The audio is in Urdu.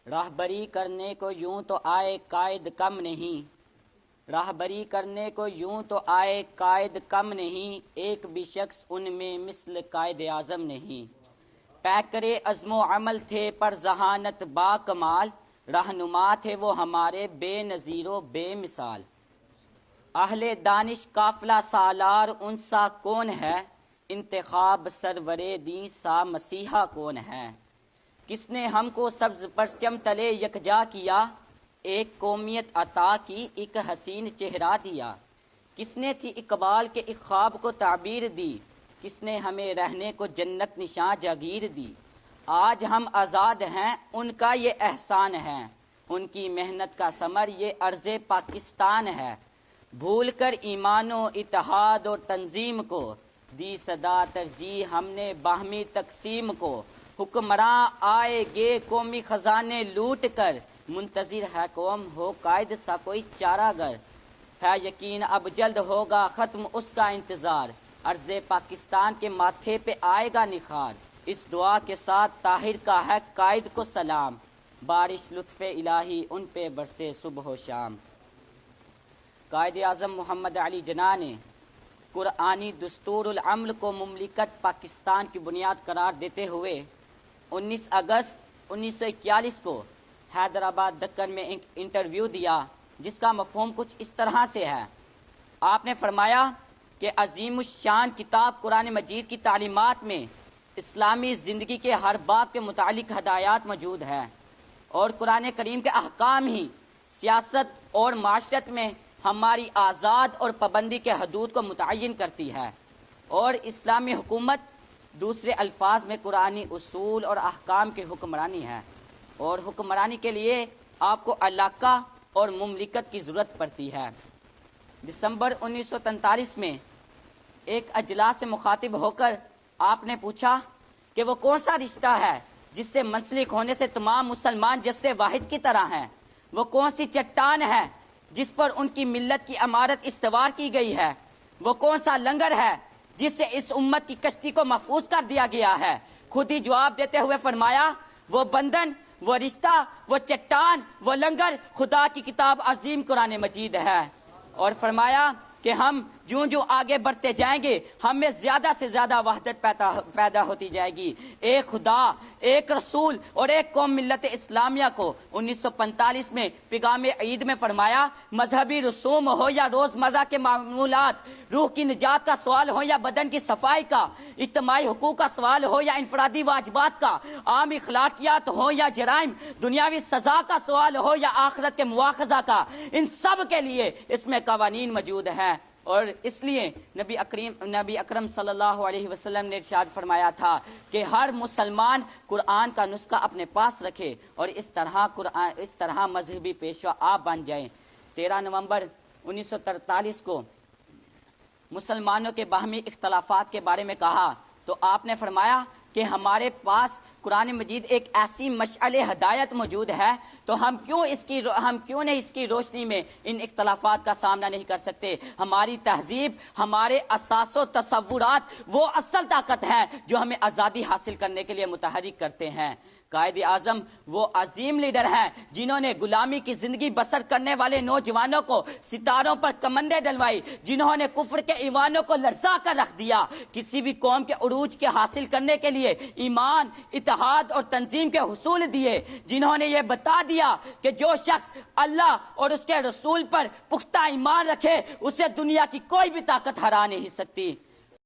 راہبری کرنے کو یوں تو آئے قائد کم نہیں، راہبری کرنے کو یوں تو آئے قائد کم نہیں، ایک بھی شخص ان میں مثل قائد اعظم نہیں۔ پیکرے عزم و عمل تھے پر ذہانت با کمال، رہنما تھے وہ ہمارے بے نظیر و بے مثال۔ اہل دانش قافلہ سالار ان سا کون ہے، انتخاب سرور دین سا مسیحا کون ہے۔ کس نے ہم کو سبز پرچم تلے یکجا کیا، ایک قومیت عطا کی ایک حسین چہرہ دیا۔ کس نے تھی اقبال کے ایک خواب کو تعبیر دی، کس نے ہمیں رہنے کو جنت نشاں جاگیر دی۔ آج ہم آزاد ہیں ان کا یہ احسان ہے، ان کی محنت کا ثمر یہ ارض پاکستان ہے۔ بھول کر ایمان و اتحاد اور تنظیم کو، دی صدا ترجیح ہم نے باہمی تقسیم کو۔ حکمراں آئے گے قومی خزانے لوٹ کر، منتظر ہے قوم ہو قائد سا کوئی چارہ گر۔ ہے یقین اب جلد ہوگا ختم اس کا انتظار، ارض پاکستان کے ماتھے پہ آئے گا نکھار۔ اس دعا کے ساتھ طاہر کا ہے قائد کو سلام، بارش لطف الہی ان پہ برسے صبح و شام۔ قائد اعظم محمد علی جناح نے قرآنی دستور العمل کو مملکت پاکستان کی بنیاد قرار دیتے ہوئے 19 اگست 1941 کو حیدرآباد دکن میں ایک انٹرویو دیا، جس کا مفہوم کچھ اس طرح سے ہے۔ آپ نے فرمایا کہ عظیم الشان کتاب قرآن مجید کی تعلیمات میں اسلامی زندگی کے ہر باب کے متعلق ہدایات موجود ہے، اور قرآن کریم کے احکام ہی سیاست اور معاشرت میں ہماری آزاد اور پابندی کے حدود کو متعین کرتی ہے، اور اسلامی حکومت دوسرے الفاظ میں قرآنی اصول اور احکام کی حکمرانی ہے، اور حکمرانی کے لیے آپ کو علاقہ اور مملکت کی ضرورت پڑتی ہے۔ دسمبر 1943 میں ایک اجلاس سے مخاطب ہو کر آپ نے پوچھا کہ وہ کون سا رشتہ ہے جس سے منسلک ہونے سے تمام مسلمان جسد واحد کی طرح ہیں، وہ کون سی چٹان ہے جس پر ان کی ملت کی عمارت استوار کی گئی ہے، وہ کون سا لنگر ہے جس سے اس امت کی کشتی کو محفوظ کر دیا گیا ہے۔ خود ہی جواب دیتے ہوئے فرمایا وہ بندھن، وہ رشتہ، وہ چٹان، وہ لنگر خدا کی کتاب عظیم قرآن مجید ہے، اور فرمایا کہ ہم جوں جوں آگے بڑھتے جائیں گے ہم میں زیادہ سے زیادہ وحدت پیدا ہوتی جائے گی۔ ایک خدا، ایک رسول اور ایک قوم ملت اسلامیہ کو 1945 میں پیغام عید میں فرمایا مذہبی رسوم ہو یا روزمرہ کے معمولات، روح کی نجات کا سوال ہو یا بدن کی صفائی کا، اجتماعی حقوق کا سوال ہو یا انفرادی واجبات کا، عام اخلاقیات ہو یا جرائم، دنیاوی سزا کا سوال ہو یا آخرت کے مواخذہ کا، ان سب کے لیے اس میں قوانین موجود ہیں۔ اور اس لیے نبی اکرم صلی اللہ علیہ وسلم نے ارشاد فرمایا تھا کہ ہر مسلمان قرآن کا نسخہ اپنے پاس رکھے اور اس طرح مذہبی پیشوا آپ بن جائیں۔ 13 نومبر 1943 کو مسلمانوں کے باہمی اختلافات کے بارے میں کہا تو آپ نے فرمایا کہ ہمارے پاس قرآن مجید ایک ایسی مشعل ہدایت موجود ہے، تو ہم کیوں نہیں اس کی روشنی میں ان اختلافات کا سامنا نہیں کر سکتے۔ ہماری تہذیب، ہمارے اساس و تصورات وہ اصل طاقت ہے جو ہمیں آزادی حاصل کرنے کے لیے متحرک کرتے ہیں۔ قائد اعظم وہ عظیم لیڈر ہیں جنہوں نے غلامی کی زندگی بسر کرنے والے نوجوانوں کو ستاروں پر کمندیں ڈلوائی، جنہوں نے کفر کے ایوانوں کو لرزا کر رکھ دیا، کسی بھی قوم کے عروج کے حاصل کرنے کے لیے ایمان، اتحاد اور تنظیم کے حصول دیے، جنہوں نے یہ بتا دیا کہ جو شخص اللہ اور اس کے رسول پر پختہ ایمان رکھے اسے دنیا کی کوئی بھی طاقت ہرا نہیں سکتی۔